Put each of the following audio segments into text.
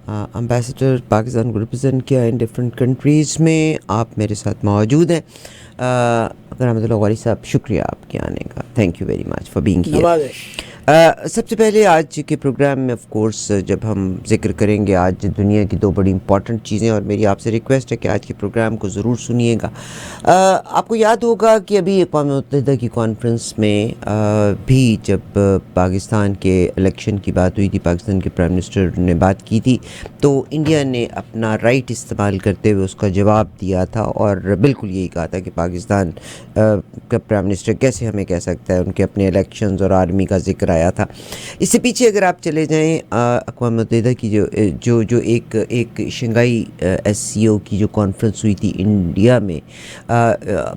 Ambassador Pakistan کو represent کیا ان different countries میں. آپ میرے ساتھ موجود ہیں. رحمۃ اللہ غوری صاحب، شکریہ آپ کے آنے کا. Thank you very much for being here. سب سے پہلے آج کے پروگرام میں آف کورس جب ہم ذکر کریں گے آج دنیا کی دو بڑی امپورٹنٹ چیزیں، اور میری آپ سے ریکویسٹ ہے کہ آج کے پروگرام کو ضرور سنیے گا. آپ کو یاد ہوگا کہ ابھی اقوام متحدہ کی کانفرنس میں بھی جب پاکستان کے الیکشن کی بات ہوئی تھی، پاکستان کے پرائم منسٹر نے بات کی تھی، تو انڈیا نے اپنا رائٹ استعمال کرتے ہوئے اس کا جواب دیا تھا، اور بالکل یہی کہا تھا کہ پاکستان کا پرائم منسٹر کیسے ہمیں کہہ سکتا ہے. ان کے اپنے الیکشنز اور آرمی کا ذکر آیا تھا. اس سے پیچھے اگر آپ چلے جائیں، اقوام متحدہ کی جو ایک شنگھائی ایس سی او کی جو کانفرنس ہوئی تھی انڈیا میں،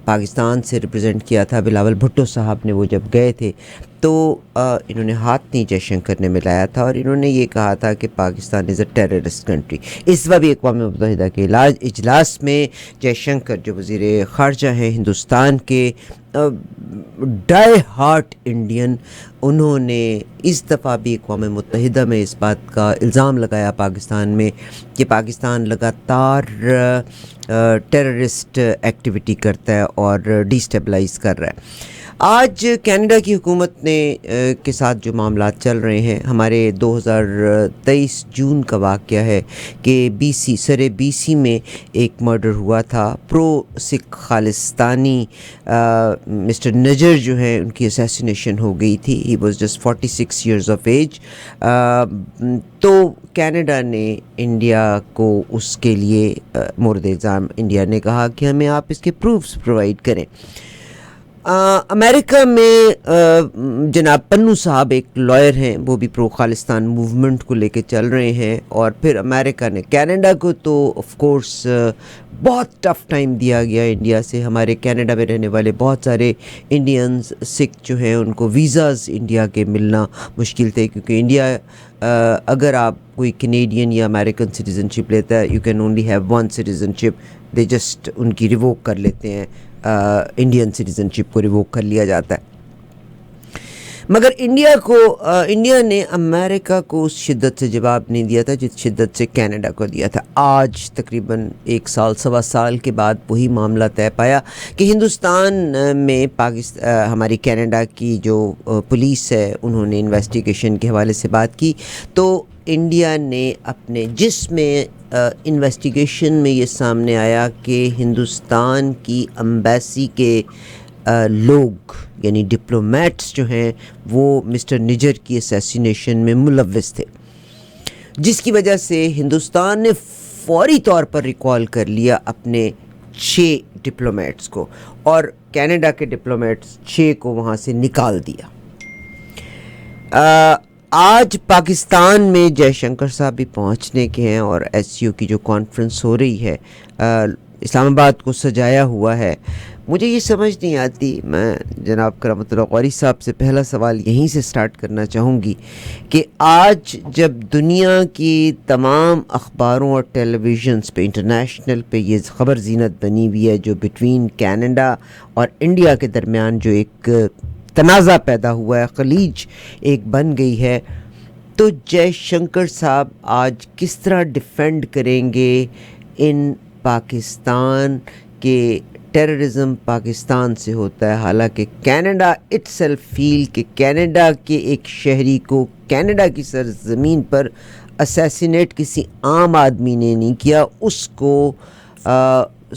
پاکستان سے ریپرزینٹ کیا تھا بلاول بھٹو صاحب نے. وہ جب گئے تھے تو انہوں نے ہاتھ نہیں جے شنکر نے ملایا تھا، اور انہوں نے یہ کہا تھا کہ پاکستان از اے ٹیررسٹ کنٹری. اس وقت بھی اقوام متحدہ کے اجلاس میں جے شنکر جو وزیر خارجہ ہیں ہندوستان کے، ڈائی ہارٹ انڈین، انہوں نے اس دفعہ بھی اقوام متحدہ میں اس بات کا الزام لگایا پاکستان میں کہ پاکستان لگاتار ٹیررسٹ ایکٹیویٹی کرتا ہے اور ڈیسٹیبلائز کر رہا ہے. آج کینیڈا کی حکومت نے کے ساتھ جو معاملات چل رہے ہیں، ہمارے 2023 جون کا واقعہ ہے کہ سرے بی سی میں ایک مرڈر ہوا تھا. پرو سکھ خالصتانی مسٹر نجر جو ہیں، ان کی اسیسینیشن ہو گئی تھی. He was just 46 years of age. تو کینیڈا نے انڈیا کو اس کے لیے مورد الزام انڈیا نے کہا کہ ہمیں آپ اس کے پروفس پرووائڈ کریں. امریکہ میں جناب پنو صاحب ایک لائر ہیں، وہ بھی پرو خالصتان موومنٹ کو لے کے چل رہے ہیں. اور پھر امریکہ نے کینیڈا کو تو آف کورس بہت ٹف ٹائم دیا گیا انڈیا سے. ہمارے کینیڈا میں رہنے والے بہت سارے انڈینز سکھ جو ہیں، ان کو ویزاز انڈیا کے ملنا مشکل تھے، کیونکہ انڈیا اگر آپ کوئی کینیڈین یا امریکن سٹیزن شپ لیتا ہے، you can only have one citizen ship. They just in کی ریووک کر لیتے ہیں، انڈین سٹیزن شپ کو ریووک کر لیا جاتا ہے. مگر انڈیا نے امریکہ کو اس شدت سے جواب نہیں دیا تھا جس شدت سے کینیڈا کو دیا تھا. آج تقریباً 1 سال کے بعد وہی معاملہ طے پایا کہ ہندوستان میں ہماری کینیڈا کی جو پولیس ہے، انہوں نے انویسٹیگیشن کے حوالے سے بات کی. تو انڈیا نے اپنے جس میں انویسٹیگیشن میں یہ سامنے آیا کہ ہندوستان کی امبیسی کے لوگ یعنی ڈپلومیٹس جو ہیں، وہ مسٹر نجر کی اسیسینیشن میں ملوث تھے، جس کی وجہ سے ہندوستان نے فوری طور پر ریکال کر لیا اپنے 6 ڈپلومیٹس کو، اور کینیڈا کے ڈپلومیٹس 6 کو وہاں سے نکال دیا. آج پاکستان میں جے شنکر صاحب بھی پہنچنے کے ہیں، اور ایس سی او کی جو کانفرنس ہو رہی ہے اسلام آباد کو سجایا ہوا ہے. مجھے یہ سمجھ نہیں آتی، میں جناب رحمۃ اللہ غوری صاحب سے پہلا سوال یہیں سے سٹارٹ کرنا چاہوں گی کہ آج جب دنیا کی تمام اخباروں اور ٹیلی ویژنس پہ، انٹرنیشنل پہ یہ خبر زینت بنی ہوئی ہے جو بٹوین کینیڈا اور انڈیا کے درمیان جو ایک تنازع پیدا ہوا ہے، خلیج ایک بن گئی ہے، تو جے شنکر صاحب آج کس طرح ڈیفینڈ کریں گے ان پاکستان کے ٹیررزم پاکستان سے ہوتا ہے، حالانکہ کینیڈا اٹ سیلف فیل کہ کینیڈا کے ایک شہری کو کینیڈا کی سرزمین پر اسیسینیٹ کسی عام آدمی نے نہیں کیا، اس کو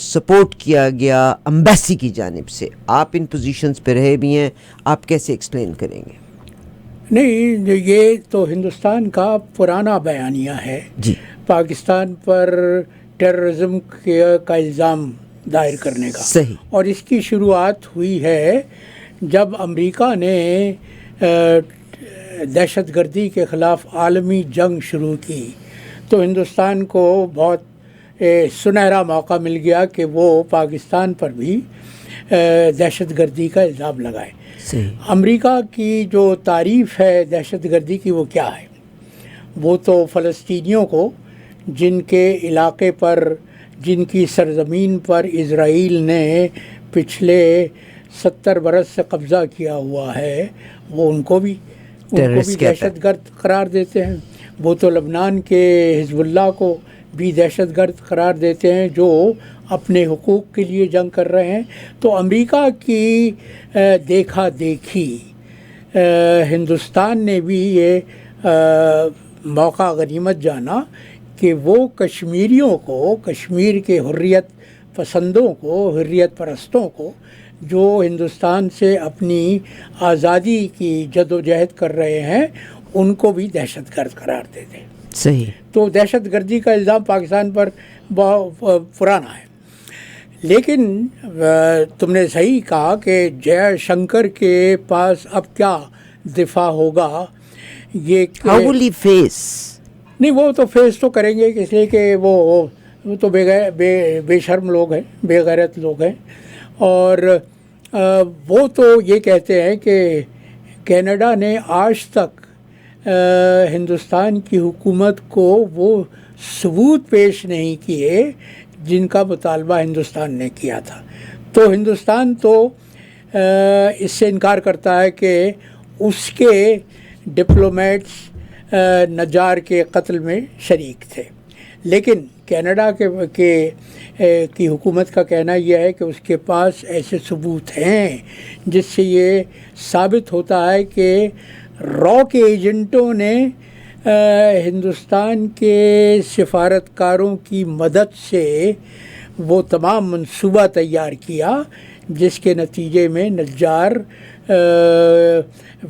سپورٹ کیا گیا امبیسی کی جانب سے. آپ ان پوزیشنز پہ رہے بھی ہیں، آپ کیسے ایکسپلین کریں گے؟ نہیں، یہ تو ہندوستان کا پرانا بیانیہ ہے جی، پاکستان پر ٹیررزم کا الزام دائر کرنے کا. صحیح. اور اس کی شروعات ہوئی ہے جب امریکہ نے دہشت گردی کے خلاف عالمی جنگ شروع کی، تو ہندوستان کو بہت سنہرا موقع مل گیا کہ وہ پاکستان پر بھی دہشت گردی کا الزام لگائے. امریکہ کی جو تعریف ہے دہشت گردی کی وہ کیا ہے؟ وہ تو فلسطینیوں کو، جن کے علاقے پر، جن کی سرزمین پر اسرائیل نے پچھلے 70 برس سے قبضہ کیا ہوا ہے، وہ ان کو بھی دہشت گرد قرار دیتے ہیں. وہ تو لبنان کے حزب اللہ کو بھی دہشت گرد قرار دیتے ہیں جو اپنے حقوق کے لیے جنگ کر رہے ہیں. تو امریکہ کی دیکھا دیکھی ہندوستان نے بھی یہ موقع غنیمت جانا کہ وہ کشمیریوں کو، کشمیر کے حریت پسندوں کو، حریت پرستوں کو جو ہندوستان سے اپنی آزادی کی جد و جہد کر رہے ہیں، ان کو بھی دہشت گرد قرار دے دیں. صحیح. تو دہشت گردی کا الزام پاکستان پر بہت پرانا ہے. لیکن تم نے صحیح کہا کہ جے شنکر کے پاس اب کیا دفاع ہوگا. یہ How will he face؟ نہیں، وہ تو فیس تو کریں گے، اس لیے کہ وہ تو بے شرم لوگ ہیں، بے غیرت لوگ ہیں. اور وہ تو یہ کہتے ہیں کہ کینیڈا نے آج تک ہندوستان کی حکومت کو وہ ثبوت پیش نہیں کیے جن کا مطالبہ ہندوستان نے کیا تھا. تو ہندوستان تو اس سے انکار کرتا ہے کہ اس کے ڈپلومیٹس نجار کے قتل میں شریک تھے. لیکن کینیڈا کی حکومت کا کہنا یہ ہے کہ اس کے پاس ایسے ثبوت ہیں جس سے یہ ثابت ہوتا ہے کہ را کے ایجنٹوں نے ہندوستان کے سفارتکاروں کی مدد سے وہ تمام منصوبہ تیار کیا جس کے نتیجے میں نجار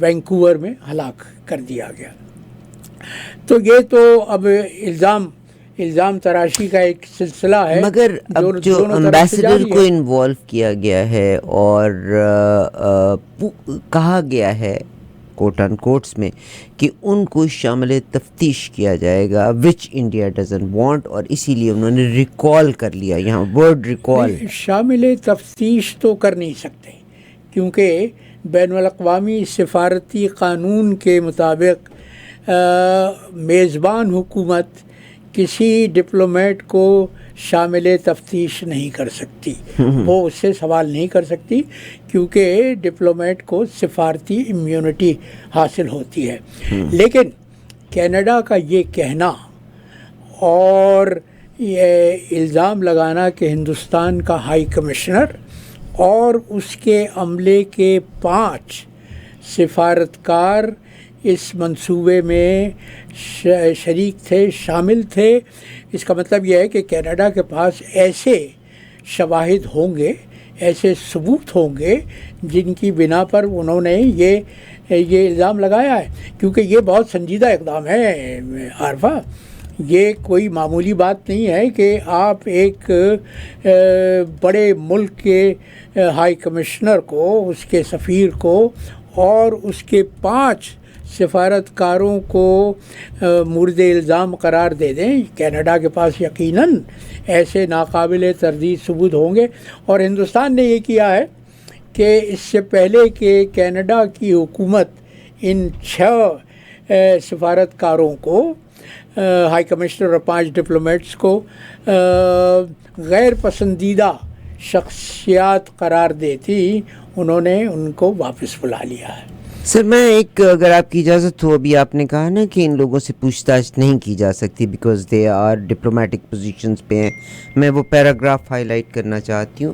وینکوور میں ہلاک کر دیا گیا. تو یہ تو اب الزام تراشی کا ایک سلسلہ ہے. مگر اب جو امبیسڈر کو انوالو کیا گیا ہے اور کہا گیا ہے کوٹ ان کوٹس میں کہ ان کو شامل تفتیش کیا جائے گا وچ انڈیا ڈزنٹ وانٹ، اور اسی لیے انہوں نے ریکال کر لیا. یہاں ورڈ ریکال شامل تفتیش تو کر نہیں سکتے کیونکہ بین الاقوامی سفارتی قانون کے مطابق میزبان حکومت کسی ڈپلومیٹ کو شامل تفتیش نہیں کر سکتی. وہ اس سے سوال نہیں کر سکتی کیونکہ ڈپلومیٹ کو سفارتی امیونٹی حاصل ہوتی ہے. لیکن کینیڈا کا یہ کہنا اور یہ الزام لگانا کہ ہندوستان کا ہائی کمشنر اور اس کے عملے کے 5 سفارتکار اس منصوبے میں شریک تھے، شامل تھے، اس کا مطلب یہ ہے کہ کینیڈا کے پاس ایسے شواہد ہوں گے، ایسے ثبوت ہوں گے جن کی بنا پر انہوں نے یہ الزام لگایا ہے. کیونکہ یہ بہت سنجیدہ اقدام ہے عارفہ. یہ کوئی معمولی بات نہیں ہے کہ آپ ایک بڑے ملک کے ہائی کمشنر کو، اس کے سفیر کو اور اس کے 5 سفارتکاروں کو مورد الزام قرار دے دیں. کینیڈا کے پاس یقیناً ایسے ناقابل تردید ثبوت ہوں گے. اور ہندوستان نے یہ کیا ہے کہ اس سے پہلے کہ کینیڈا کی حکومت ان 6 سفارتکاروں کو، ہائی کمشنر اور 5 ڈپلومیٹس کو غیر پسندیدہ شخصیات قرار دیتی، انہوں نے ان کو واپس بلا لیا ہے. سر میں اگر آپ کی اجازت ہو، ابھی آپ نے کہا نا کہ ان لوگوں سے پوچھ تاچھ نہیں کی جا سکتی because they are diplomatic positions پہ ہیں. میں وہ پیراگراف ہائی لائٹ کرنا چاہتی ہوں.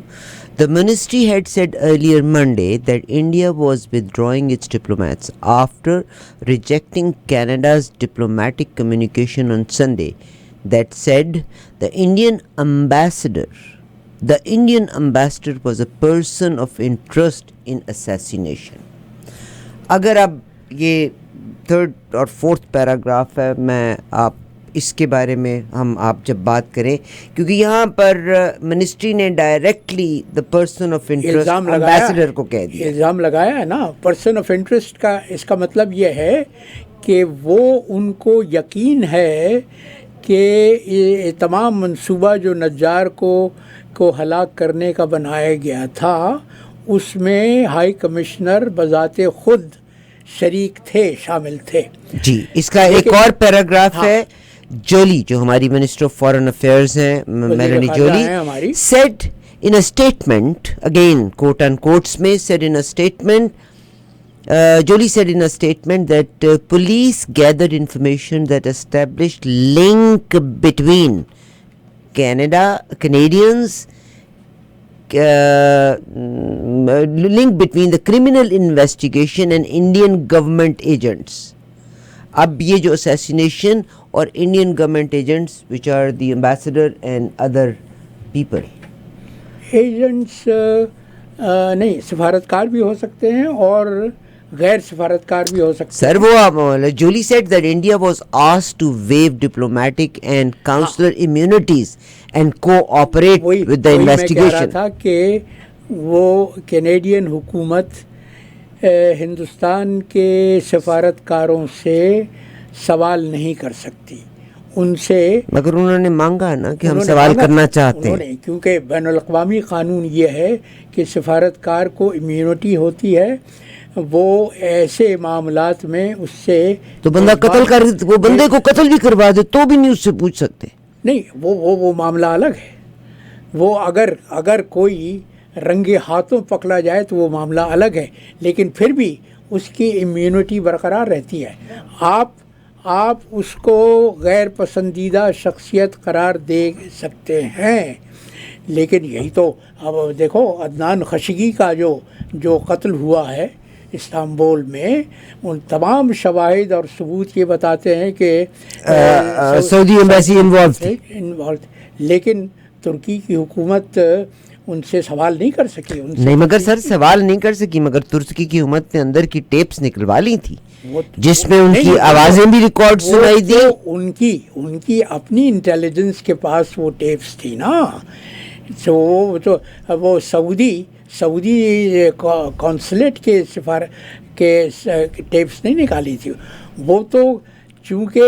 The ministry had said earlier Monday that India was withdrawing its diplomats after rejecting Canada's diplomatic communication on Sunday that said the Indian ambassador was a person of interest in assassination. اگر اب یہ 3rd اور 4th paragraph ہے، میں آپ اس کے بارے میں آپ جب بات کریں، کیونکہ یہاں پر منسٹری نے directly the person of interest ambassador کو کہہ دیا. الزام لگایا ہے نا پرسن آف انٹرسٹ کا. اس کا مطلب یہ ہے کہ وہ ان کو یقین ہے کہ یہ تمام منصوبہ جو نجار کو ہلاک کرنے کا بنایا گیا تھا اس میں ہائی کمشنر بذات خود شریک تھے، شامل تھے. جی اس کا ایک اور پیراگراف ہے. جولی جو ہماری منسٹر آف فارن افیئرز ہیں، میلانی جولی، said in a statement, again quote unquotes میں said in a statement Jolie said in a statement that police gathered information that established link between Canadians, link between the criminal investigation and Indian government agents. اب یہ جو assassination اور Indian government agents which are the ambassador and other people. Agents نہیں، سفارتکار بھی ہو سکتے ہیں اور غیر سفارتکار بھی ہو سکتے ہیں. سر وہ Jolie said that India was asked to waive diplomatic and consular immunities and cooperate with the investigation. میں کہہ رہا تھا کہ وہ کینیڈین حکومت ہندوستان کے سفارتکاروں سے سوال نہیں کر سکتی، ان سے، مگر انہوں نے مانگا نا کہ ہم سوال کرنا چاہتے ہیں، کیونکہ بین الاقوامی قانون یہ ہے کہ سفارتکار کو امیونٹی ہوتی ہے، وہ ایسے معاملات میں اس سے تو بندہ قتل کر، وہ بندے کو قتل بھی کروا دے تو بھی نہیں اس سے پوچھ سکتے. نہیں، وہ معاملہ الگ ہے. وہ اگر کوئی رنگے ہاتھوں پکڑا جائے تو وہ معاملہ الگ ہے، لیکن پھر بھی اس کی امیونٹی برقرار رہتی ہے. آپ اس کو غیر پسندیدہ شخصیت قرار دے سکتے ہیں، لیکن یہی تو اب دیکھو عدنان خشگی کا جو قتل ہوا ہے استنبول میں، ان تمام شواہد اور ثبوت یہ بتاتے ہیں کہ سعودی ایمبیسی انوالوڈ، لیکن ترکی کی حکومت ان سے سوال نہیں کر سکی. نہیں مگر سر سوال نہیں کر سکی، مگر ترکی کی حکومت نے اندر کی ٹیپس نکلوا لی تھی جس میں ان کی آوازیں بھی ریکارڈ سنائی دی. ان کی اپنی انٹیلیجنس کے پاس وہ ٹیپس تھی نا. تو وہ سعودی کونسلیٹ کے ٹیپس نہیں نکالی تھی. وہ تو چونکہ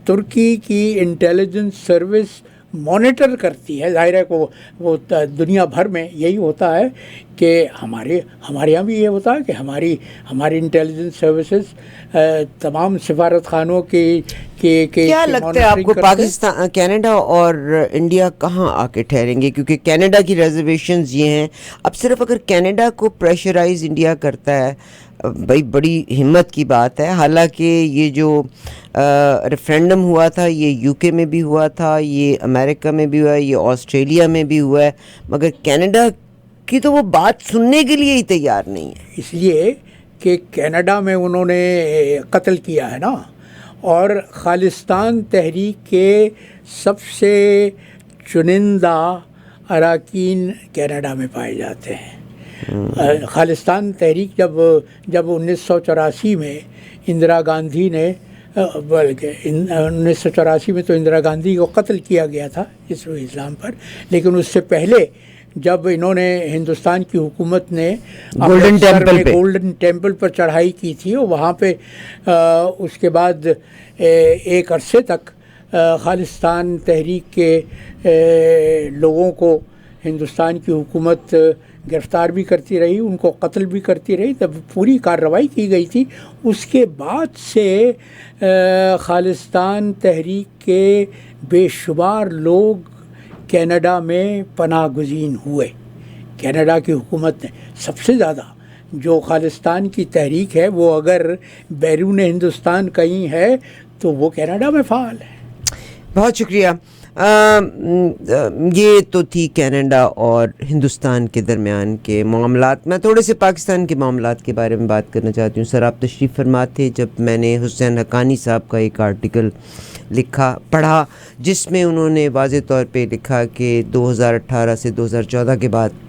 ترکی کی انٹیلیجنس سروس مانیٹر کرتی ہے، ظاہر ہے کہ وہ دنیا بھر میں یہی ہوتا ہے کہ ہمارے یہاں بھی یہ ہوتا ہے کہ ہماری انٹیلیجنس سروسز تمام سفارت خانوں کی کیا لگتا ہے آپ کو پاکستان، کینیڈا اور انڈیا کہاں آ کے ٹھہریں گے؟ کیونکہ کینیڈا کی ریزرویشنز یہ ہیں، اب صرف اگر کینیڈا کو پریشرائز انڈیا کرتا ہے، بھائی بڑی ہمت کی بات ہے. حالانکہ یہ جو ریفرینڈم ہوا تھا یہ یو کے میں بھی ہوا تھا، یہ امریکہ میں بھی ہوا ہے، یہ آسٹریلیا میں بھی ہوا ہے، مگر کینیڈا کی تو وہ بات سننے کے لیے ہی تیار نہیں ہے. اس لیے کہ کینیڈا میں انہوں نے قتل کیا ہے نا، اور خالصتان تحریک کے سب سے چنندہ اراکین کینیڈا میں پائے جاتے ہیں. خالصتان تحریک جب 1984 میں اندرا گاندھی نے، بلکہ 1984 میں تو اندرا گاندھی کو قتل کیا گیا تھا جسر اسلام پر، لیکن اس سے پہلے جب انہوں نے ہندوستان کی حکومت نے گولڈن ٹیمپل پر چڑھائی کی تھی، اور وہاں پہ اس کے بعد ایک عرصے تک خالصتان تحریک کے لوگوں کو ہندوستان کی حکومت گرفتار بھی کرتی رہی، ان کو قتل بھی کرتی رہی، تب پوری کارروائی کی گئی تھی. اس کے بعد سے خالصتان تحریک کے بے شمار لوگ کینیڈا میں پناہ گزین ہوئے. کینیڈا کی حکومت نے سب سے زیادہ جو خالصتان کی تحریک ہے وہ اگر بیرون ہندوستان کہیں ہے تو وہ کینیڈا میں فعال ہے. بہت شکریہ. یہ تو تھی کینیڈا اور ہندوستان کے درمیان کے معاملات. میں تھوڑے سے پاکستان کے معاملات کے بارے میں بات کرنا چاہتی ہوں. سر آپ تشریف فرما تھے جب میں نے حسین حقانی صاحب کا ایک آرٹیکل پڑھا جس میں انہوں نے واضح طور پہ لکھا کہ 2018 سے 2014 کے بعد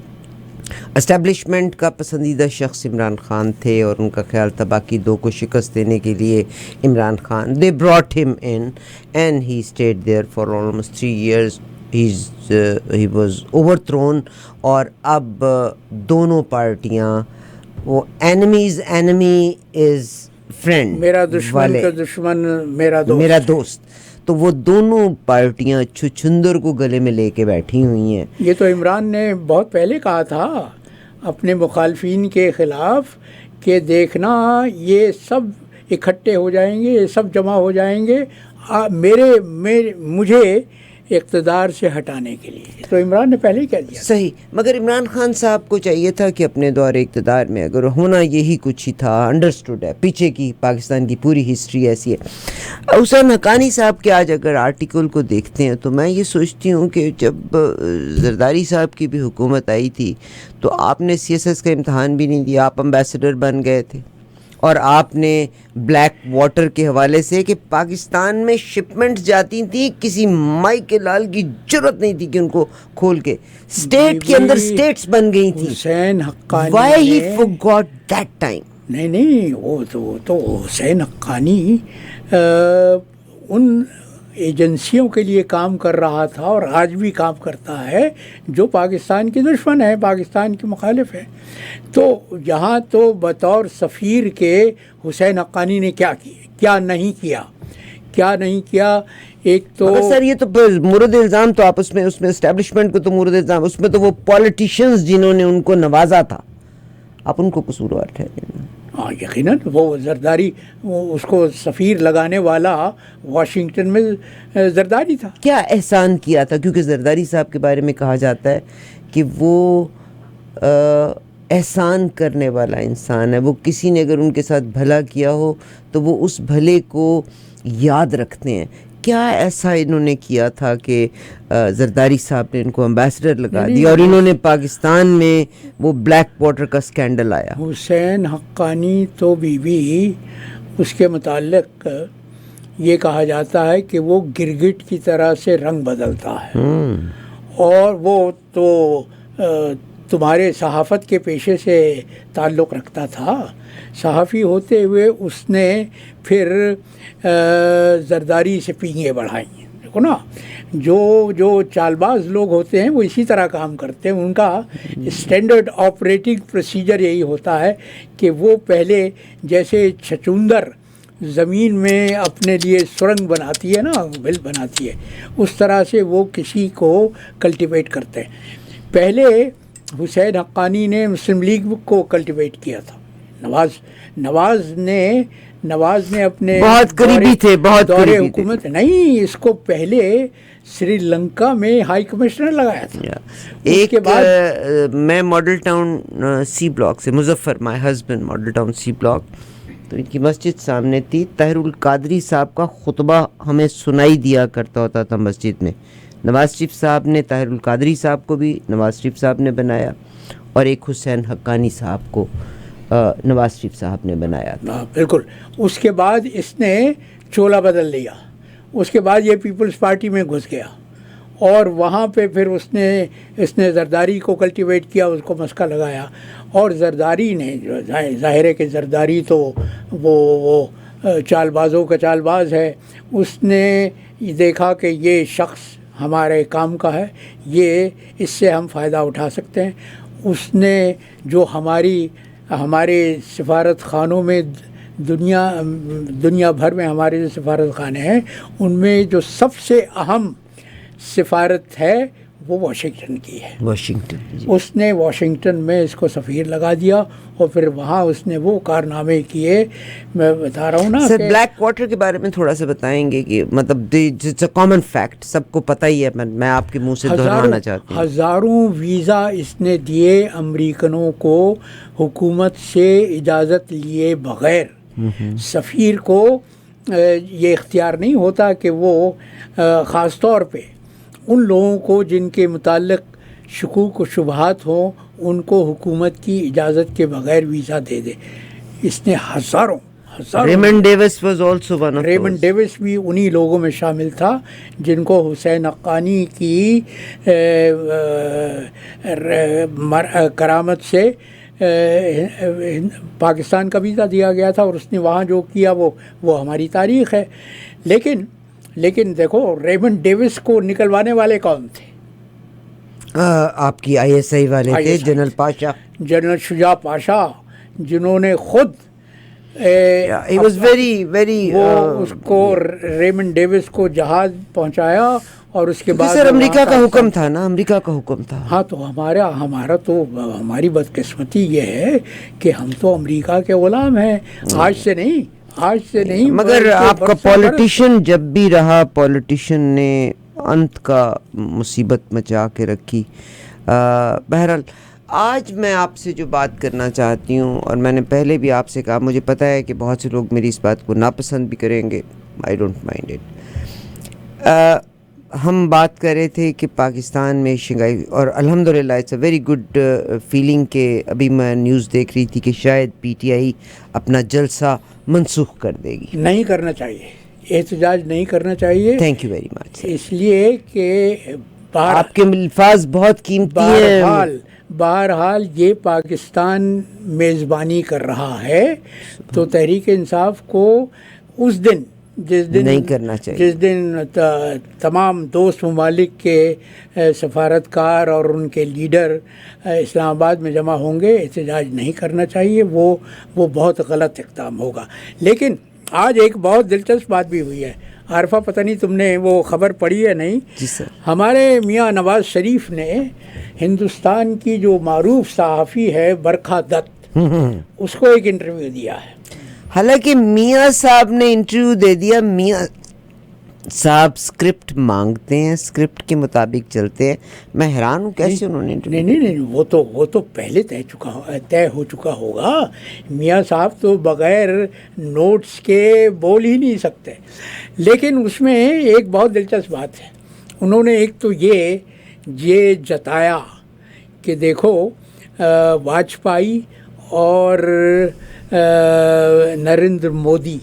اسٹیبلشمنٹ کا پسندیدہ شخص عمران خان تھے، اور ان کا خیال تھا باقی دو کو شکست دینے کے لیے Imran Khan they brought him in and he stayed there for almost 3 years. he was overthrown. اور اب دونوں پارٹیاں وہ enemy is friend، میرا دشمن کا دشمن میرا دوست. تو وہ دونوں پارٹیاں چھچندر کو گلے میں لے کے بیٹھی ہوئی ہیں. یہ تو عمران نے بہت پہلے کہا تھا اپنے مخالفین کے خلاف کہ دیکھنا یہ سب اکٹھے ہو جائیں گے، یہ سب جمع ہو جائیں گے، مجھے اقتدار سے ہٹانے کے لیے. تو عمران نے پہلے ہی کہہ دیا. صحیح. مگر عمران خان صاحب کو چاہیے تھا کہ اپنے دور اقتدار میں اگر ہونا یہی کچھ ہی تھا, انڈرسٹوڈ ہے, پیچھے کی پاکستان کی پوری ہسٹری ایسی ہے. حسین حقانی صاحب کے آج اگر آرٹیکل کو دیکھتے ہیں تو میں یہ سوچتی ہوں کہ جب زرداری صاحب کی بھی حکومت آئی تھی تو آپ نے سی ایس ایس کا امتحان بھی نہیں دیا, آپ امبیسڈر بن گئے تھے, اور آپ نے بلیک واٹر کے حوالے سے کہ پاکستان میں شپمنٹس جاتی تھیں, کسی مائی کے لال کی جرت نہیں تھی کہ ان کو کھول کے اسٹیٹ کے اندر اسٹیٹس بن گئی تھیں. Husain Haqqani why he forgot that time. نہیں وہ تو حسین حقانی ان ایجنسیوں کے لیے کام کر رہا تھا اور آج بھی کام کرتا ہے جو پاکستان کی دشمن ہے, پاکستان کی مخالف ہے. تو یہاں تو بطور سفیر کے حسین حقانی نے کیا نہیں کیا. ایک تو سر یہ تو مورد الزام تو آپ اس میں اسٹیبلشمنٹ کو تو مورد الزام, اس میں تو وہ پولیٹیشنز جنہوں نے ان کو نوازا تھا آپ ان کو قصوروار ٹھہرائیں. ہاں یقیناً وہ زرداری, اس کو سفیر لگانے والا واشنگٹن میں زرداری تھا. کیا احسان کیا تھا؟ کیونکہ زرداری صاحب کے بارے میں کہا جاتا ہے کہ وہ احسان کرنے والا انسان ہے. وہ کسی نے اگر ان کے ساتھ بھلا کیا ہو تو وہ اس بھلے کو یاد رکھتے ہیں. کیا ایسا انہوں نے کیا تھا کہ زرداری صاحب نے ان کو امبیسڈر لگا دیا اور انہوں نے پاکستان میں وہ بلیک واٹر کا سکینڈل آیا؟ حسین حقانی تو بھی اس کے متعلق یہ کہا جاتا ہے کہ وہ گرگٹ کی طرح سے رنگ بدلتا ہے, اور وہ تو تمہارے صحافت کے پیشے سے تعلق رکھتا تھا. صحافی ہوتے ہوئے اس نے پھر زرداری سے پینگیں بڑھائیں. دیکھو نا, جو چالباز لوگ ہوتے ہیں وہ اسی طرح کام کرتے ہیں. ان کا اسٹینڈرڈ آپریٹنگ پروسیجر یہی ہوتا ہے کہ وہ پہلے جیسے چھچوندر زمین میں اپنے لیے سرنگ بناتی ہے نا, بل بناتی ہے, اس طرح سے وہ کسی کو کلٹیویٹ کرتے ہیں. پہلے حسین حقانی نے مسلم لیگ کو کلٹیویٹ کیا تھا. نواز نے اپنے بہت قریبی تھے, بہت دور قریبی حکومت نہیں, اس کو پہلے سری لنکا میں ہائی کمشنر لگایا تھا. ایک کے بعد میں ماڈل ٹاؤن سی بلاک سے, Muzaffar my husband model town C block, تو ان کی مسجد سامنے تھی. طاہر القادری صاحب کا خطبہ ہمیں سنائی دیا کرتا ہوتا تھا مسجد میں. نواز شریف صاحب نے طاہر القادری صاحب کو بھی نواز شریف صاحب نے بنایا, اور ایک حسین حقانی صاحب کو نواز شریف صاحب نے بنایا تھا. بالکل. اس کے بعد اس نے چولا بدل لیا. اس کے بعد یہ پیپلز پارٹی میں گھس گیا, اور وہاں پہ پھر اس نے زرداری کو کلٹیویٹ کیا, اس کو مسکا لگایا. اور زرداری نے, ظاہر ہے کہ زرداری تو وہ چال بازوں کا چال باز ہے, اس نے دیکھا کہ یہ شخص ہمارے کام کا ہے, یہ اس سے ہم فائدہ اٹھا سکتے ہیں. اس نے جو ہمارے سفارت خانوں میں دنیا بھر میں ہمارے جو سفارت خانے ہیں ان میں جو سب سے اہم سفارت ہے وہ واشنگٹن کی ہے. اس نے واشنگٹن میں اس کو سفیر لگا دیا, اور پھر وہاں اس نے وہ کارنامے کیے. میں بتا رہا ہوں نا سر, بلیک واٹر کے بارے میں تھوڑا سا بتائیں گے کہ مطلب اٹس اے کامن فیکٹ, سب کو پتہ ہی ہے, میں آپ کے منہ سے دہرانا چاہتی ہوں. ہزاروں ویزا اس نے دیے امریکنوں کو حکومت سے اجازت لیے بغیر. سفیر کو یہ اختیار نہیں ہوتا کہ وہ خاص طور پہ ان لوگوں کو جن کے متعلق شکوک و شبہات ہوں ان کو حکومت کی اجازت کے بغیر ویزا دے دے. اس نے ہزاروں Raymond Davis was also one of those. Raymond Davis بھی انہی لوگوں میں شامل تھا جن کو حسین حقانی کی کرامت سے پاکستان کا ویزا دیا گیا تھا, اور اس نے وہاں جو کیا وہ ہماری تاریخ ہے. لیکن دیکھو, ریمنڈ ڈیوس کو نکلوانے والے کون تھے؟ آپ کی آئی ایس آئی والے تھے, جنرل شجاع پاشا, جنہوں نے خود he was very اس کو ریمنڈ ڈیوس کو جہاز پہنچایا, اور اس کے بعد سر امریکہ کا حکم تھا نا, امریکہ کا حکم تھا. ہاں, تو ہماری بدقسمتی یہ ہے کہ ہم تو امریکہ کے غلام ہیں. آج سے نہیں مگر آپ کا پولیٹیشین جب بھی رہا, پولیٹیشین نے انت کا مصیبت مچا کے رکھی. بہرحال آج میں آپ سے جو بات کرنا چاہتی ہوں، اور میں نے پہلے بھی آپ سے کہا، مجھے پتہ ہے کہ بہت سے لوگ میری اس بات کو ناپسند بھی کریں گے، آئی ڈونٹ مائنڈ اٹ. ہم بات کر رہے تھے کہ پاکستان میں شنگھائی، اور الحمدللہ it's a very good feeling کہ ابھی میں نیوز دیکھ رہی تھی کہ شاید پی ٹی آئی اپنا جلسہ منسوخ کر دے گی. نہیں کرنا چاہیے، احتجاج نہیں کرنا چاہیے. Thank you very much. اس لیے کہ آپ کے الفاظ بہت قیمتی ہیں. بہرحال یہ پاکستان میزبانی کر رہا ہے، تو تحریک انصاف کو اس دن جس دن نہیں کرنا چاہیے، جس دن تمام دوست ممالک کے سفارتکار اور ان کے لیڈر اسلام آباد میں جمع ہوں گے، احتجاج نہیں کرنا چاہیے. وہ بہت غلط اقدام ہوگا. لیکن آج ایک بہت دلچسپ بات بھی ہوئی ہے. عارفہ، پتہ نہیں تم نے وہ خبر پڑھی ہے نہیں؟ جی سر. ہمارے میاں نواز شریف نے ہندوستان کی جو معروف صحافی ہے برکھا دت، اس کو ایک انٹرویو دیا ہے. حالانکہ میاں صاحب نے انٹرویو دے دیا. میاں صاحب اسکرپٹ مانگتے ہیں، اسکرپٹ کے مطابق چلتے ہیں. میں حیران ہوں کیسے انہوں نے نہیں وہ تو پہلے طے ہو چکا ہوگا. میاں صاحب تو بغیر نوٹس کے بول ہی نہیں سکتے. لیکن اس میں ایک بہت دلچسپ بات ہے. انہوں نے ایک تو یہ جتایا کہ دیکھو واجپئی اور نریندر مودی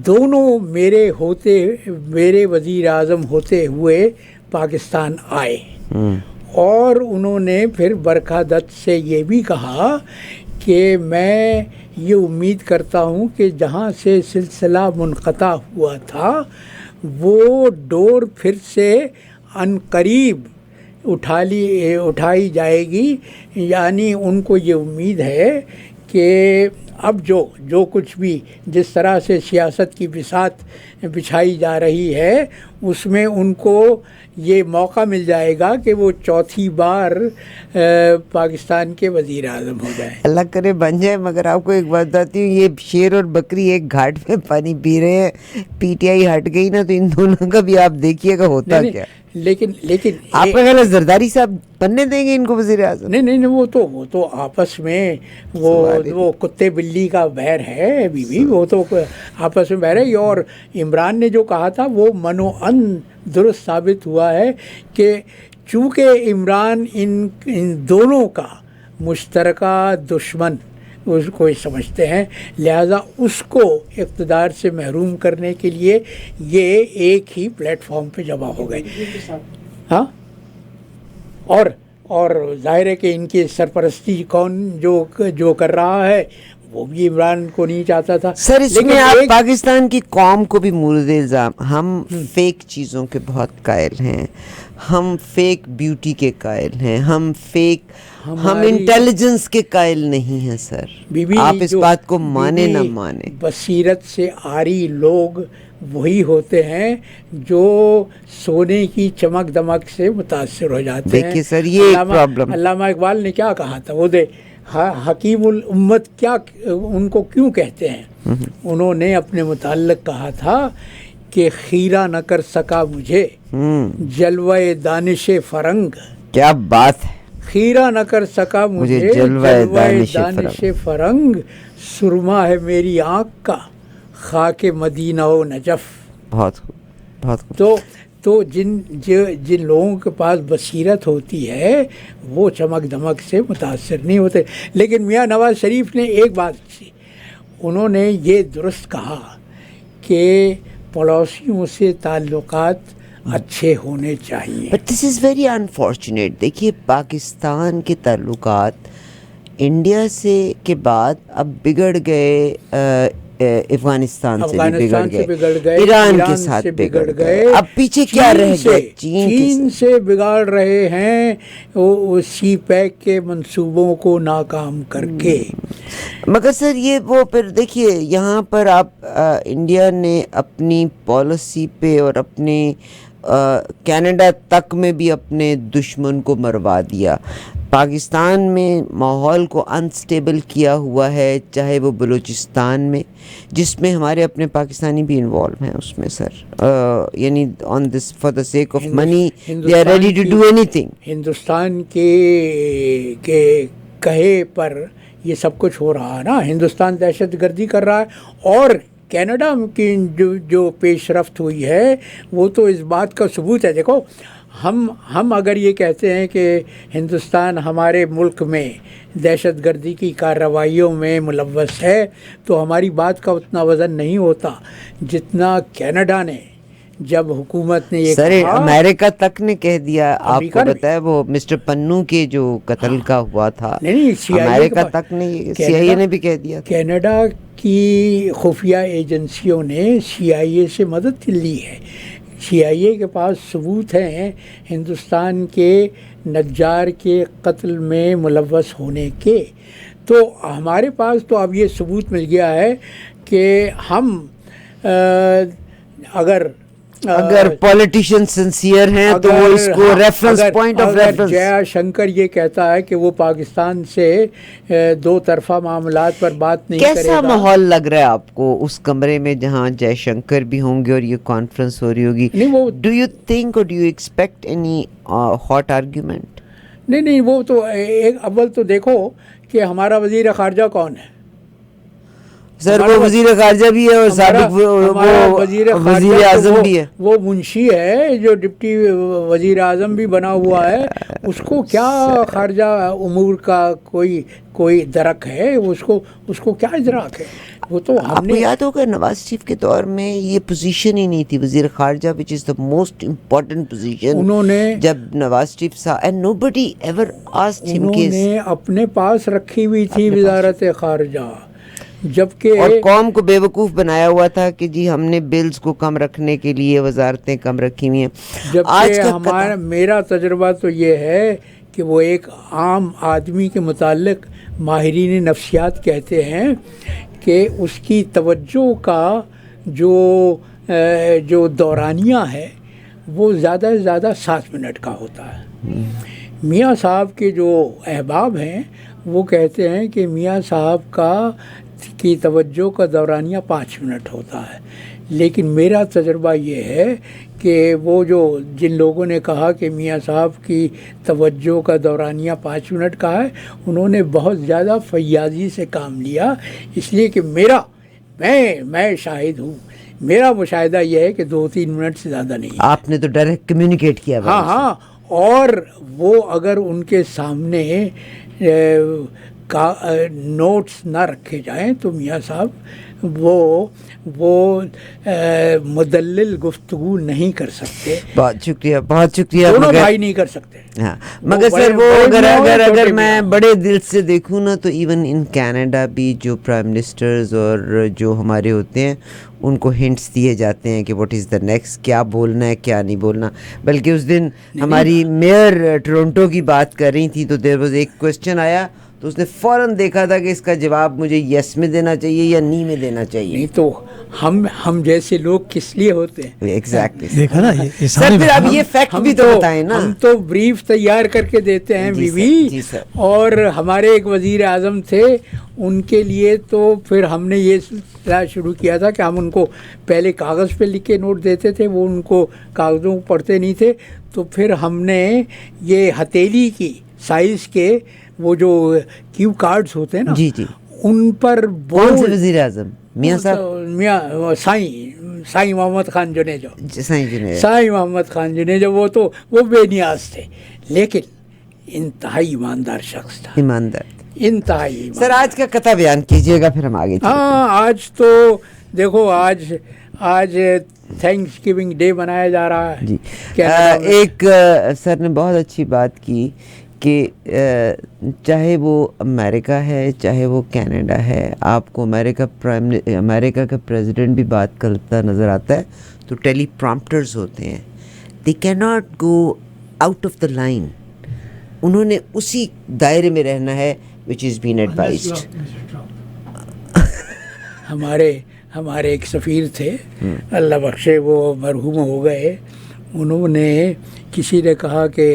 دونوں میرے وزیر اعظم ہوتے ہوئے پاکستان آئے. اور انہوں نے پھر برکھا دت سے یہ بھی کہا کہ میں یہ امید کرتا ہوں کہ جہاں سے سلسلہ منقطع ہوا تھا وہ ڈور پھر سے عنقریب اٹھائی جائے گی. یعنی ان کو یہ امید ہے کہ اب جو کچھ بھی جس طرح سے سیاست کی بساط بچھائی جا رہی ہے اس میں ان کو یہ موقع مل جائے گا کہ وہ چوتھی بار پاکستان کے وزیر اعظم ہو جائیں. اللہ کرے بن جائے. مگر آپ کو ایک بات بتاتی ہوں، یہ شیر اور بکری ایک گھاٹ میں پانی پی رہے ہیں. پی ٹی آئی ہٹ گئی نا تو ان دونوں کا بھی آپ دیکھیے گا ہوتا کیا. لیکن آپ کا خیال ہے زرداری صاحب بننے دیں گے ان کو وزیر اعظم؟ نہیں وہ تو آپس میں وہ کتے بلی کا بیر ہے ابھی بھی. وہ تو آپس میں بیر ہے. اور عمران نے جو کہا تھا وہ منوعن درست ثابت ہوا ہے کہ چونکہ عمران ان دونوں کا مشترکہ دشمن اس کو سمجھتے ہیں، لہذا اس کو اقتدار سے محروم کرنے کے لیے یہ ایک ہی پلیٹ فارم پہ جمع ہو گئے. ہاں، اور ظاہر ہے کہ ان کی سرپرستی کون جو کر رہا ہے وہ بھی عمران کو نہیں چاہتا تھا. سر اس میں آپ پاکستان کی قوم کو بھی مورد الزام. ہم فیک چیزوں کے بہت قائل ہیں، ہم فیک بیوٹی کے قائل ہیں، ہم انٹیلیجنس کے قائل نہیں ہیں. سر آپ اس بات کو مانے نہ مانے، بصیرت سے عاری لوگ وہی ہوتے ہیں جو سونے کی چمک دمک سے متاثر ہو جاتے ہیں. دیکھیے سر یہ پرابلم. علامہ اقبال نے کیا کہا تھا، وہ حکیم الامت کیا ان کو کیوں کہتے ہیں؟ انہوں نے اپنے متعلق کہا تھا کہ خیرہ نہ کر سکا مجھے جلوہ دانش فرنگ. کیا بات ہے! خیرہ نہ کر سکا مجھے جلوہ دانش فرنگ، سرما ہے میری آنکھ کا خاک مدینہ و نجف. بہت تو جن لوگوں کے پاس بصیرت ہوتی ہے وہ چمک دمک سے متاثر نہیں ہوتے. لیکن میاں نواز شریف نے ایک بات کی، انہوں نے یہ درست کہا کہ پڑوسیوں سے تعلقات اچھے ہونے چاہیے. But this is very unfortunate. دیکھیے پاکستان کے تعلقات انڈیا سے کے بعد اب بگڑ گئے، افغانستان سے بگڑ گئے، ایران کے ساتھ بگڑ گئے. اب پیچھے کیا رہ گئے؟ چین سے بگاڑ رہے ہیں سی پیک کے منصوبوں کو ناکام کر کے. مگر سر یہ وہ پھر دیکھیے یہاں پر آپ انڈیا نے اپنی پالیسی پہ اور اپنے کینیڈا تک میں بھی اپنے دشمن کو مروا دیا. پاکستان میں ماحول کو انسٹیبل کیا ہوا ہے، چاہے وہ بلوچستان میں، جس میں ہمارے اپنے پاکستانی بھی انوالو ہیں اس میں سر، یعنی on this for the sake of money they are ready to do anything. Hindustan کے کہے پر یہ سب کچھ ہو رہا ہے نا. ہندوستان دہشت گردی کر رہا ہے، اور کینیڈا کی جو پیش رفت ہوئی ہے وہ تو اس بات کا ثبوت ہے. دیکھو ہم اگر یہ کہتے ہیں کہ ہندوستان ہمارے ملک میں دہشت گردی کی کارروائیوں میں ملوث ہے، تو ہماری بات کا اتنا وزن نہیں ہوتا جتنا کینیڈا نے، جب حکومت نے یہ سر کہا. امریکہ تک نے کہہ دیا، آپ کو بتایا وہ مسٹر پنو کے جو قتل کا ہوا تھا، امریکہ تک نے، سی آئی اے نے بھی کہہ دیا. کینیڈا کی خفیہ ایجنسیوں نے سی آئی اے سے مدد لی ہے. سی آئی اے کے پاس ثبوت ہیں ہندوستان کے نجار کے قتل میں ملوث ہونے کے. تو ہمارے پاس تو اب یہ ثبوت مل گیا ہے کہ ہم اگر پولیٹیشین سنسیئر ہیں تو وہ اس کو ریفرنس پوائنٹ آف ریفرنس. جیا شنکر یہ کہتا ہے کہ وہ پاکستان سے دو طرفہ معاملات پر بات نہیں کرے گا. کیسا ماحول لگ رہا ہے آپ کو اس کمرے میں جہاں جے شنکر بھی ہوں گے اور یہ کانفرنس ہو رہی ہوگی؟ ڈو یو تھنک اور do you expect any hot argument? نہیں، وہ تو اول تو دیکھو کہ ہمارا وزیر خارجہ کون ہے. سر وہ وزیر خارجہ بھی ہے اور سابق وزیر اعظم بھی ہے. وہ منشی ہے جو ڈپٹی وزیر اعظم بھی بنا ہوا ہے. اس کو کیا خارجہ امور کا کوئی درک ہے؟ اس کو کیا ادراک ہے؟ وہ تو آپ کو یاد ہوگا نواز شریف کے دور میں یہ پوزیشن ہی نہیں تھی وزیر خارجہ، وچ از دا موسٹ امپورٹنٹ پوزیشن. انہوں نے جب نواز شریف صاحب اینڈ نوبڈی ایور آسکڈ ہم، انہوں نے اپنے پاس رکھی ہوئی تھی وزارت خارجہ، جبکہ اور قوم کو بے وقوف بنایا ہوا تھا کہ جی ہم نے بلز کو کم رکھنے کے لیے وزارتیں کم رکھی ہوئی ہیں. جبکہ میرا تجربہ تو یہ ہے کہ وہ ایک عام آدمی کے متعلق ماہرین نفسیات کہتے ہیں کہ اس کی توجہ کا جو دورانیہ ہے وہ زیادہ سے زیادہ 7 منٹ کا ہوتا ہے. میاں صاحب کے جو احباب ہیں وہ کہتے ہیں کہ میاں صاحب کی توجہ کا دورانیہ 5 منٹ ہوتا ہے. لیکن میرا تجربہ یہ ہے کہ وہ جن لوگوں نے کہا کہ میاں صاحب کی توجہ کا دورانیہ 5 منٹ کا ہے، انہوں نے بہت زیادہ فیاضی سے کام لیا. اس لیے کہ میں شاہد ہوں، میرا مشاہدہ یہ ہے کہ 2-3 منٹ سے زیادہ نہیں. آپ نے تو ڈائریکٹ کمیونیکیٹ کیا. ہاں، اور وہ اگر ان کے سامنے نوٹس نہ رکھے جائیں تو میاں صاحب وہ مدلل گفتگو نہیں کر سکتے. بہت شکریہ، بہت شکریہ. دونوں بھائی نہیں کر سکتے. ہاں مگر سر وہ اگر میں بڑے دل سے دیکھوں نا تو ایون ان کینیڈا بھی جو پرائم منسٹرز اور جو ہمارے ہوتے ہیں ان کو ہنٹس دیے جاتے ہیں کہ واٹ از دا نیکسٹ، کیا بولنا ہے کیا نہیں بولنا. بلکہ اس دن ہماری میئر ٹورنٹو کی بات کر رہی تھی تو دیر واز ایک کوشچن آیا تو اس نے فوراً دیکھا تھا کہ اس کا جواب مجھے یس میں دینا چاہیے یا نہیں میں دینا چاہیے. نہیں تو ہم جیسے لوگ کس لیے ہوتے ہیں؟ ایگزیکٹلی. دیکھا نا سر پھر اب یہ فیکٹ بھی تو بتائیں نا. ہم تو بریف تیار کر کے دیتے ہیں بیوی. اور ہمارے ایک وزیر اعظم تھے، ان کے لیے تو پھر ہم نے یہ سلسلہ شروع کیا تھا کہ ہم ان کو پہلے کاغذ پہ لکھ کے نوٹ دیتے تھے، وہ ان کو کاغذوں پڑھتے نہیں تھے. تو پھر ہم نے یہ ہتھیلی کی سائز کے وہ جو کیو کارڈز ہوتے ہیں نا، جی جی، ان پر کون سے وزیر اعظم؟ میاں صاحب، میاں سائیں محمد خان جنیجو. سائیں محمد خان جنیجو وہ بے نیاز تھے لیکن انتہائی ایماندار شخص تھا. انتہائی. سر آج کا قطع بیان کیجئے گا پھر ہم آگے. ہاں آج تو دیکھو آج تھینکس گیونگ ڈے منایا جا رہا ہے. جی ایک سر نے بہت اچھی بات کی کہ چاہے وہ امریکہ ہے چاہے وہ کینیڈا ہے، آپ کو امریکہ کا پریزیڈنٹ بھی بات کرتا نظر آتا ہے تو ٹیلی پرامپٹرز ہوتے ہیں. دے کی not go out of the line. انہوں نے اسی دائرے میں رہنا ہے وچ از بین ایڈوائزڈ. ہمارے ایک سفیر تھے، اللہ بخشے وہ مرحوم ہو گئے. انہوں نے کسی نے کہا کہ